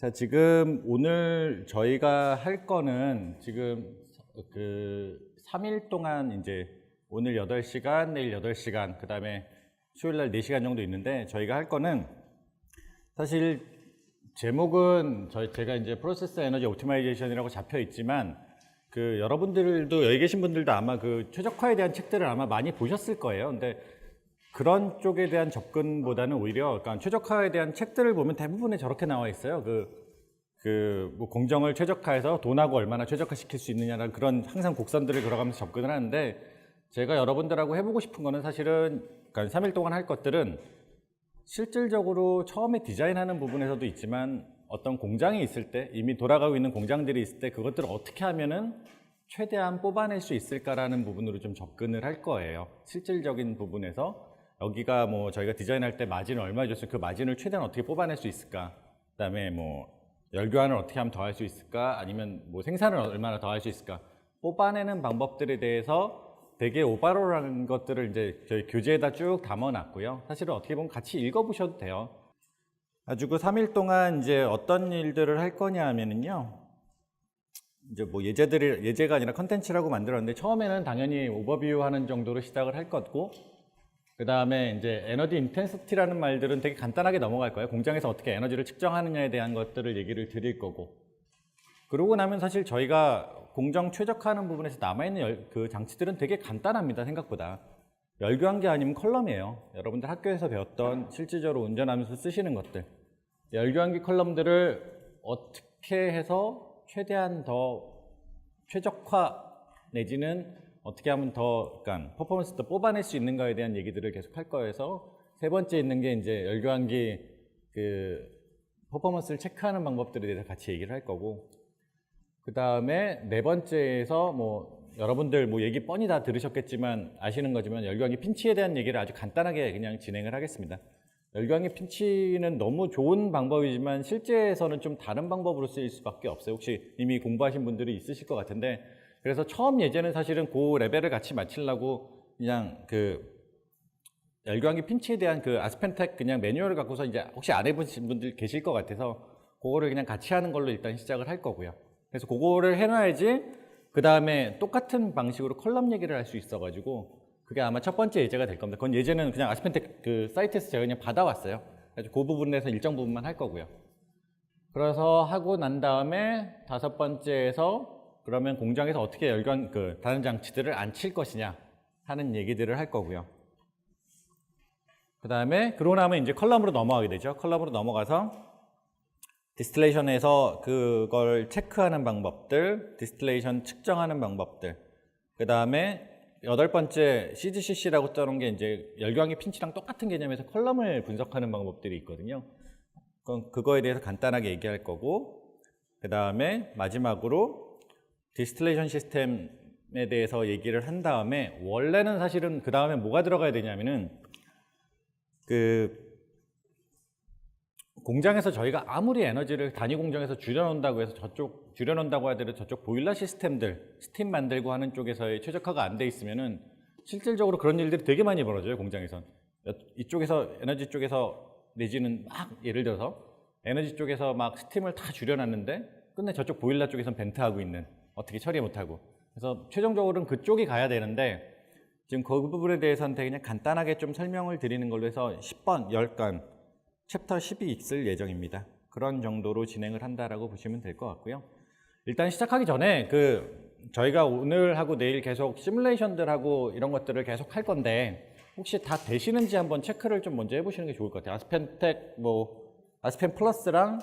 자, 지금 오늘 저희가 할 거는 지금 3일 동안 이제 오늘 8시간, 내일 8시간, 그 다음에 수요일 날 4시간 정도 있는데 저희가 할 거는 사실 제목은 제가 이제 프로세스 에너지 옵티마이제이션이라고 잡혀 있지만 여러분들도 여기 계신 분들도 아마 최적화에 대한 책들을 아마 많이 보셨을 거예요. 근데 그런 쪽에 대한 접근보다는 오히려 그러니까 최적화에 대한 책들을 보면 대부분에 저렇게 나와 있어요. 뭐 공정을 최적화해서 돈하고 얼마나 최적화시킬 수 있느냐라는 그런 항상 곡선들을 걸어가면서 접근을 하는데 제가 여러분들하고 해보고 싶은 거는 사실은 그러니까 3일 동안 할 것들은 실질적으로 처음에 디자인하는 부분에서도 있지만 어떤 공장이 있을 때 이미 돌아가고 있는 공장들이 있을 때 그것들을 어떻게 하면은 최대한 뽑아낼 수 있을까라는 부분으로 좀 접근을 할 거예요. 실질적인 부분에서 여기가 뭐 저희가 디자인할 때 마진을 얼마 줬으면 그 마진을 최대한 어떻게 뽑아낼 수 있을까, 그 다음에 뭐 열교환을 어떻게 하면 더 할 수 있을까, 아니면 뭐 생산을 얼마나 더 할 수 있을까, 뽑아내는 방법들에 대해서 되게 오버롤한 것들을 이제 저희 교재에다 쭉 담아놨고요. 사실은 어떻게 보면 같이 읽어보셔도 돼요. 가지고 3일 동안 이제 어떤 일들을 할 거냐 하면은요, 이제 뭐 예제가 아니라 컨텐츠라고 만들었는데 처음에는 당연히 오버뷰 하는 정도로 시작을 할 거고, 그 다음에 이제 에너지 인텐시티라는 말들은 되게 간단하게 넘어갈 거예요. 공장에서 어떻게 에너지를 측정하느냐에 대한 것들을 얘기를 드릴 거고, 그러고 나면 사실 저희가 공정 최적화하는 부분에서 남아있는 장치들은 되게 간단합니다. 생각보다. 열교환기 아니면 컬럼이에요. 여러분들 학교에서 배웠던 실질적으로 운전하면서 쓰시는 것들, 열교환기 컬럼들을 어떻게 해서 최대한 더 최적화 내지는 어떻게 하면 더 그러니까 퍼포먼스 더 뽑아낼 수 있는가에 대한 얘기들을 계속 할 거여서, 세 번째 있는 게 이제 열교환기 퍼포먼스를 체크하는 방법들에 대해서 같이 얘기를 할 거고, 그 다음에 네 번째에서 뭐 여러분들 뭐 얘기 뻔히 다 들으셨겠지만 아시는 거지만 열교환기 핀치에 대한 얘기를 아주 간단하게 그냥 진행을 하겠습니다. 열교환기 핀치는 너무 좋은 방법이지만 실제에서는 좀 다른 방법으로 쓰일 수밖에 없어요. 혹시 이미 공부하신 분들이 있으실 것 같은데, 그래서 처음 예제는 사실은 그 레벨을 같이 맞추려고 그냥 열교환기 핀치에 대한 아스펜텍 그냥 매뉴얼을 갖고서 이제 혹시 안 해보신 분들 계실 것 같아서 그거를 그냥 같이 하는 걸로 일단 시작을 할 거고요. 그래서 그거를 해놔야지 그 다음에 똑같은 방식으로 컬럼 얘기를 할 수 있어가지고 그게 아마 첫 번째 예제가 될 겁니다. 그건 예제는 그냥 아스펜텍 사이트에서 제가 그냥 받아왔어요. 그래서 그 부분에서 일정 부분만 할 거고요. 그래서 하고 난 다음에 다섯 번째에서 그러면 공장에서 어떻게 다른 장치들을 안 칠 것이냐 하는 얘기들을 할 거고요. 그 다음에 그러고 나면 이제 컬럼으로 넘어가게 되죠. 컬럼으로 넘어가서 디스틸레이션에서 그걸 체크하는 방법들, 디스틸레이션 측정하는 방법들, 그 다음에 여덟 번째 CGCC라고 써놓은 게 이제 열교환기 핀치랑 똑같은 개념에서 컬럼을 분석하는 방법들이 있거든요. 그거에 대해서 간단하게 얘기할 거고, 그 다음에 마지막으로 디스틸레이션 시스템에 대해서 얘기를 한 다음에, 원래는 사실은 그 다음에 뭐가 들어가야 되냐면은 공장에서 저희가 아무리 에너지를 단위 공장에서 줄여놓는다고 해서 줄여놓는다고 하더라도 저쪽 보일러 시스템들, 스팀 만들고 하는 쪽에서의 최적화가 안 돼 있으면은 실질적으로 그런 일들이 되게 많이 벌어져요. 공장에선 이쪽에서 에너지 쪽에서 내지는 막 예를 들어서 에너지 쪽에서 막 스팀을 다 줄여놨는데 끝내 저쪽 보일러 쪽에선 벤트하고 있는, 어떻게 처리 못하고. 그래서 최종적으로는 그쪽이 가야 되는데 지금 그 부분에 대해서는 그냥 간단하게 좀 설명을 드리는 걸로 해서 10번, 10건 챕터 10이 있을 예정입니다. 그런 정도로 진행을 한다라고 보시면 될 것 같고요. 일단 시작하기 전에 저희가 오늘 하고 내일 계속 시뮬레이션들하고 이런 것들을 계속 할 건데 혹시 다 되시는지 한번 체크를 좀 먼저 해보시는 게 좋을 것 같아요. 아스펜텍, 아스펜 플러스랑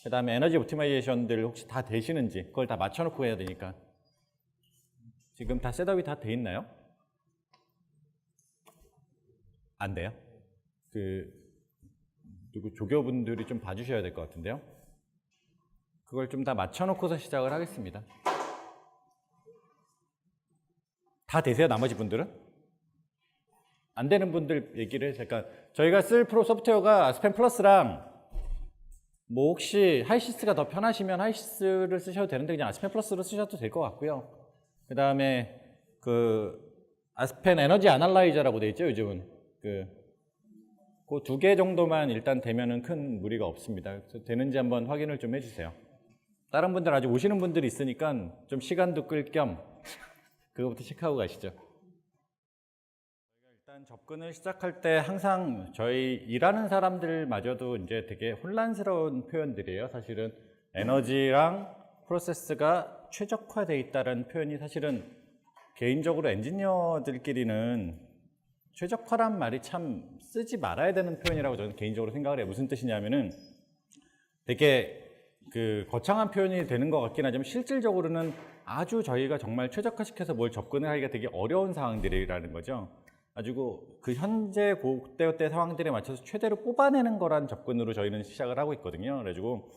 그 다음에 에너지 옵티마이제이션들 혹시 다 되시는지, 그걸 다 맞춰놓고 해야 되니까. 지금 다 셋업이 다 돼 있나요? 안 돼요? 누구 조교분들이 좀 봐주셔야 될 것 같은데요. 그걸 좀 다 맞춰놓고서 시작을 하겠습니다. 다 되세요? 나머지 분들은? 안 되는 분들 얘기를 잠깐. 저희가 쓸 프로 소프트웨어가 아스펜 플러스랑 뭐 혹시 하이시스가 더 편하시면 하이시스를 쓰셔도 되는데 그냥 아스펜 플러스로 쓰셔도 될 것 같고요. 그 다음에 아스펜 에너지 아날라이저라고 되어 있죠. 요즘은 그 두 개 정도만 일단 되면은 큰 무리가 없습니다. 그래서 되는지 한번 확인을 좀 해주세요. 다른 분들 아직 오시는 분들이 있으니까 좀 시간도 끌 겸 그거부터 체크하고 가시죠. 일단 접근을 시작할 때 항상 저희 일하는 사람들마저도 이제 되게 혼란스러운 표현들이에요. 사실은 에너지랑 프로세스가 최적화되어 있다는 표현이 사실은 개인적으로 엔지니어들끼리는 최적화란 말이 참 쓰지 말아야 되는 표현이라고 저는 개인적으로 생각을 해요. 무슨 뜻이냐면은 되게 그 거창한 표현이 되는 것 같긴 하지만 실질적으로는 아주 저희가 정말 최적화시켜서 뭘 접근을 하기가 되게 어려운 상황들이라는 거죠. 가지고 그 현재 그때그때 상황들에 맞춰서 최대로 뽑아내는 거란 접근으로 저희는 시작을 하고 있거든요. 그래가지고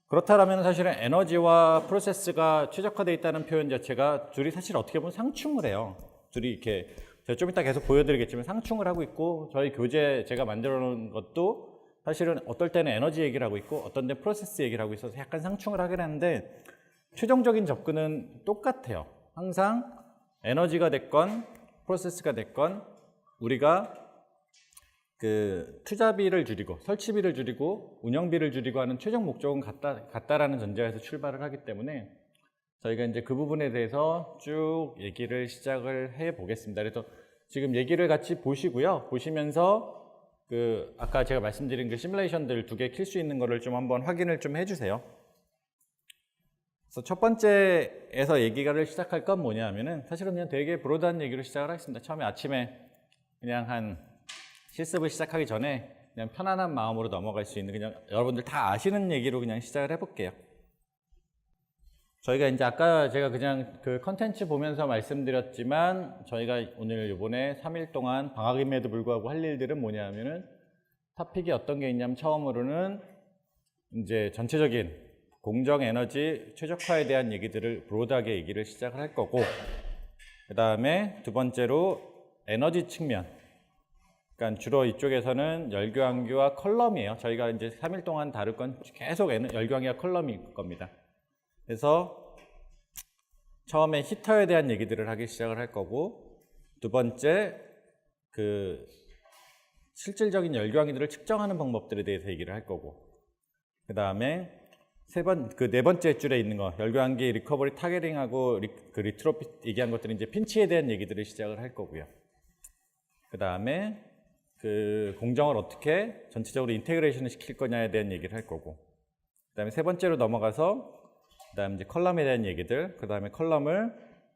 그렇다면 사실은 에너지와 프로세스가 최적화되어 있다는 표현 자체가 둘이 사실 어떻게 보면 상충을 해요. 둘이 이렇게 제가 좀 이따 계속 보여드리겠지만 상충을 하고 있고 저희 교재 제가 만들어 놓은 것도 사실은 어떨 때는 에너지 얘기를 하고 있고 어떤 때 프로세스 얘기를 하고 있어서 약간 상충을 하긴 하는데 최종적인 접근은 똑같아요. 항상 에너지가 됐건 프로세스가 됐건 우리가 그 투자비를 줄이고 설치비를 줄이고 운영비를 줄이고 하는 최종 목적은 같다라는 전제에서 출발을 하기 때문에 저희가 이제 그 부분에 대해서 쭉 얘기를 시작을 해 보겠습니다. 그래서 지금 얘기를 같이 보시고요. 보시면서 그 아까 제가 말씀드린 그 시뮬레이션들 두 개 킬 수 있는 거를 좀 한번 확인을 좀 해주세요. 그래서 첫 번째에서 얘기를 시작할 건 뭐냐면은 사실은 그냥 되게 브로드한 얘기로 시작을 하겠습니다. 처음에 아침에 그냥 한 실습을 시작하기 전에 그냥 편안한 마음으로 넘어갈 수 있는 그냥 여러분들 다 아시는 얘기로 그냥 시작을 해볼게요. 저희가 이제 아까 제가 그냥 그 컨텐츠 보면서 말씀드렸지만 저희가 오늘 이번에 3일 동안 방학임에도 불구하고 할 일들은 뭐냐면은 토픽이 어떤 게 있냐면 처음으로는 이제 전체적인 공정 에너지 최적화에 대한 얘기들을 브로드하게 얘기를 시작을 할 거고 그 다음에 두 번째로 에너지 측면 그러니까 주로 이쪽에서는 열교환기와 컬럼이에요. 저희가 이제 3일 동안 다룰 건 계속 열교환기와 컬럼일 겁니다. 그래서 처음에 히터에 대한 얘기들을 하기 시작을 할 거고 두 번째 그 실질적인 열교환기들을 측정하는 방법들에 대해서 얘기를 할 거고 그 다음에 네 번째 줄에 있는 거 열교환기 리커버리 타겟링하고 그 리트로핏 얘기한 것들은 이제 핀치에 대한 얘기들을 시작을 할 거고요. 그 다음에 그 공정을 어떻게 전체적으로 인테그레이션을 시킬 거냐에 대한 얘기를 할 거고 그 다음에 세 번째로 넘어가서 그 다음에 이제 컬럼에 대한 얘기들 그 다음에 컬럼을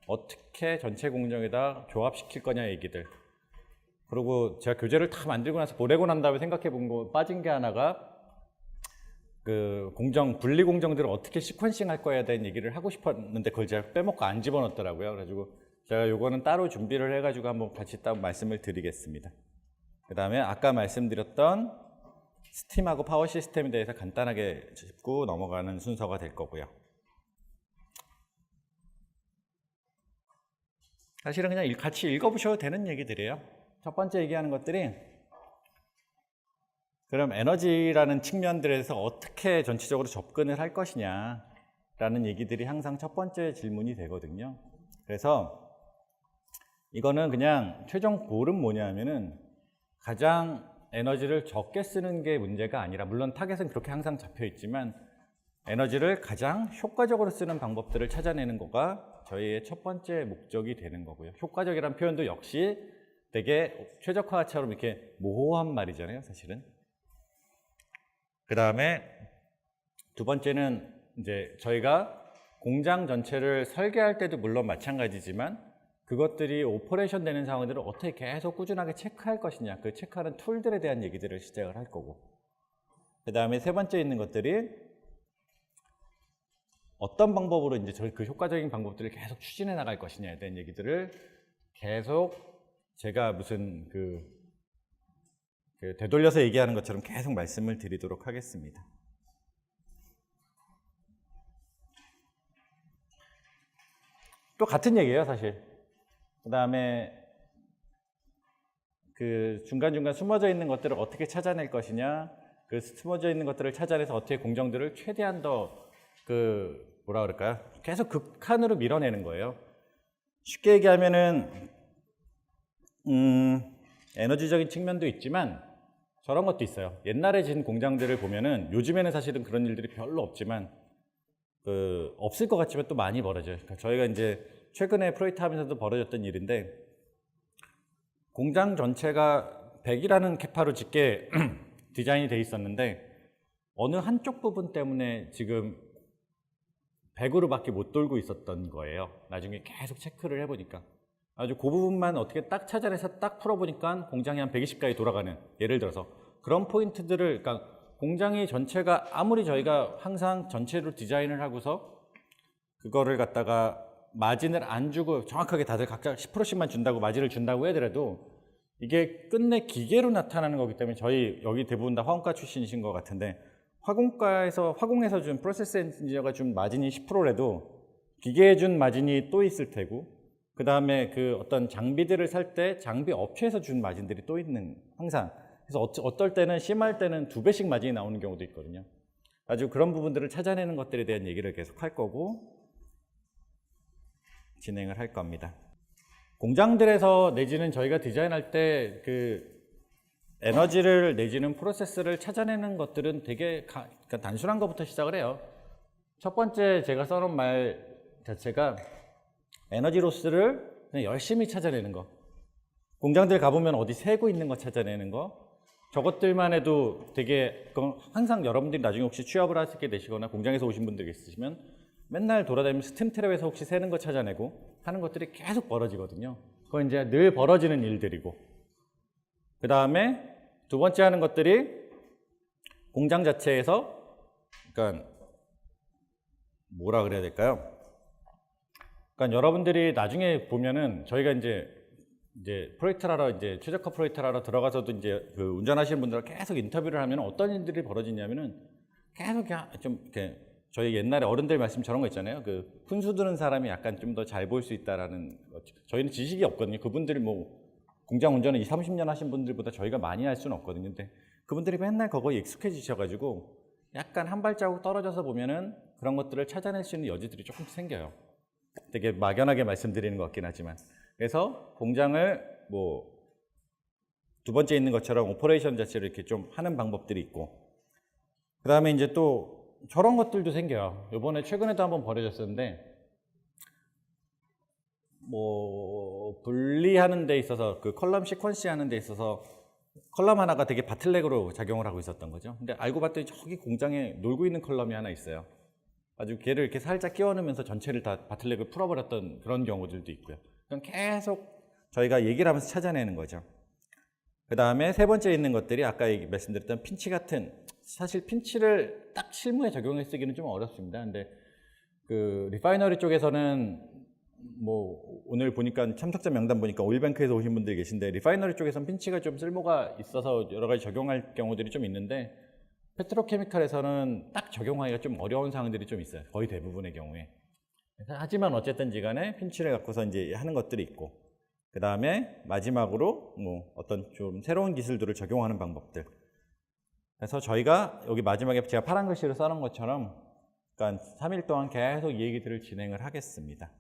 어떻게 전체 공정에다 조합시킬 거냐 얘기들 그리고 제가 교재를 다 만들고 나서 보내고 난 다음에 생각해 본 거 빠진 게 하나가 그 공정 분리 공정들을 어떻게 시퀀싱 할 거에 대한 얘기를 하고 싶었는데 그걸 제가 빼먹고 안 집어넣었더라고요. 그래가지고 제가 요거는 따로 준비를 해가지고 한번 같이 따로 말씀을 드리겠습니다. 그 다음에 아까 말씀드렸던 스팀하고 파워 시스템에 대해서 간단하게 짚고 넘어가는 순서가 될 거고요. 사실은 그냥 같이 읽어보셔도 되는 얘기들이에요. 첫 번째 얘기하는 것들이 그럼 에너지라는 측면들에서 어떻게 전체적으로 접근을 할 것이냐 라는 얘기들이 항상 첫 번째 질문이 되거든요. 그래서 이거는 그냥 최종 골은 뭐냐면은 가장 에너지를 적게 쓰는 게 문제가 아니라 물론 타겟은 그렇게 항상 잡혀 있지만 에너지를 가장 효과적으로 쓰는 방법들을 찾아내는 거가 저희의 첫 번째 목적이 되는 거고요. 효과적이라는 표현도 역시 되게 최적화처럼 이렇게 모호한 말이잖아요, 사실은. 그 다음에 두 번째는 이제 저희가 공장 전체를 설계할 때도 물론 마찬가지지만 그것들이 오퍼레이션 되는 상황들을 어떻게 계속 꾸준하게 체크할 것이냐 그 체크하는 툴들에 대한 얘기들을 시작을 할 거고 그 다음에 세 번째 있는 것들이 어떤 방법으로 이제 저희 그 효과적인 방법들을 계속 추진해 나갈 것이냐에 대한 얘기들을 계속 제가 무슨 그 되돌려서 얘기하는 것처럼 계속 말씀을 드리도록 하겠습니다. 또 같은 얘기예요, 사실. 그 다음에 그 중간중간 숨어져 있는 것들을 어떻게 찾아낼 것이냐 그 숨어져 있는 것들을 찾아내서 어떻게 공정들을 최대한 더 뭐라 그럴까요? 계속 극한으로 밀어내는 거예요. 쉽게 얘기하면은 에너지적인 측면도 있지만 저런 것도 있어요. 옛날에 진 공장들을 보면은 요즘에는 사실은 그런 일들이 별로 없지만 없을 것 같지만 또 많이 벌어져요. 그러니까 저희가 이제 최근에 프로젝트 하면서도 벌어졌던 일인데 공장 전체가 100이라는 캐파로 짓게 디자인이 돼 있었는데 어느 한쪽 부분 때문에 지금 100으로밖에 못 돌고 있었던 거예요. 나중에 계속 체크를 해보니까 아주 그 부분만 어떻게 딱 찾아내서 딱 풀어보니까 공장이 한 120까지 돌아가는, 예를 들어서 그런 포인트들을, 그러니까 공장이 전체가 아무리 저희가 항상 전체로 디자인을 하고서 그거를 갖다가 마진을 안 주고 정확하게 다들 각자 10%씩만 준다고 마진을 준다고 하더라도 이게 끝내 기계로 나타나는 거기 때문에, 저희 여기 대부분 다 화공과 출신이신 것 같은데 화공에서 준 프로세스 엔지니어가 준 마진이 10%라도 기계에 준 마진이 또 있을 테고, 그 다음에 그 어떤 장비들을 살 때 장비 업체에서 준 마진들이 또 있는, 항상. 그래서 어떨 때는 심할 때는 2배씩 마진이 나오는 경우도 있거든요. 아주 그런 부분들을 찾아내는 것들에 대한 얘기를 계속 할 거고 진행을 할 겁니다. 공장들에서 내지는 저희가 디자인할 때 그 에너지를 내지는 프로세스를 찾아내는 것들은 되게 그러니까 단순한 것부터 시작을 해요. 첫 번째 제가 써놓은 말 자체가 에너지 로스를 그냥 열심히 찾아내는 거. 공장들 가보면 어디 새고 있는 거 찾아내는 거. 저것들만 해도 되게, 항상 여러분들이 나중에 혹시 취업을 하시게 되시거나 공장에서 오신 분들 있으시면 맨날 돌아다니면서 스팀 트랩에서 혹시 새는 거 찾아내고 하는 것들이 계속 벌어지거든요. 그건 이제 늘 벌어지는 일들이고, 그 다음에 두 번째 하는 것들이 공장 자체에서, 그러니까 뭐라 그래야 될까요? 그러니까 여러분들이 나중에 보면은 저희가 이제 프로젝트를 하러, 이제 최적화 프로젝트를 하러 들어가서도 이제 그 운전하시는 분들과 계속 인터뷰를 하면 어떤 일들이 벌어지냐면은 계속 좀 이렇게 저희 옛날에 어른들 말씀 저런 거 있잖아요. 그 훈수 두는 사람이 약간 좀 더 잘 보일 수 있다라는 거. 저희는 지식이 없거든요. 그분들이 뭐 공장 운전을 20, 30년 하신 분들보다 저희가 많이 할 수는 없거든요. 근데 그분들이 맨날 그거에 익숙해지셔가지고 약간 한 발자국 떨어져서 보면은 그런 것들을 찾아낼 수 있는 여지들이 조금씩 생겨요. 되게 막연하게 말씀드리는 것 같긴 하지만. 그래서 공장을 뭐 두 번째 있는 것처럼 오퍼레이션 자체를 이렇게 좀 하는 방법들이 있고, 그 다음에 이제 또 저런 것들도 생겨요. 이번에 최근에도 한번 벌어졌었는데, 뭐 분리하는 데 있어서 그 컬럼 시퀀시 하는 데 있어서 컬럼 하나가 되게 바틀렉으로 작용을 하고 있었던 거죠. 근데 알고 봤더니 저기 공장에 놀고 있는 컬럼이 하나 있어요. 아주 걔를 이렇게 살짝 끼워 넣으면서 전체를 다 바틀렉을 풀어버렸던 그런 경우들도 있고요. 그럼 계속 저희가 얘기를 하면서 찾아내는 거죠. 그 다음에 세 번째 있는 것들이 아까 말씀드렸던 핀치 같은, 사실 핀치를 딱 실무에 적용해 쓰기는 좀 어렵습니다. 근데 그 리파이너리 쪽에서는 뭐 오늘 보니까 참석자 명단 보니까 오일뱅크에서 오신 분들이 계신데, 리파이너리 쪽에서는 핀치가 좀 쓸모가 있어서 여러 가지 적용할 경우들이 좀 있는데, 페트로케미칼에서는 딱 적용하기가 좀 어려운 사항들이 좀 있어요. 거의 대부분의 경우에. 하지만 어쨌든지 간에 핀치를 갖고서 이제 하는 것들이 있고, 그 다음에 마지막으로 뭐 어떤 좀 새로운 기술들을 적용하는 방법들. 그래서 저희가 여기 마지막에 제가 파란 글씨로 써놓은 것처럼, 그러니까 3일 동안 계속 이 얘기들을 진행을 하겠습니다.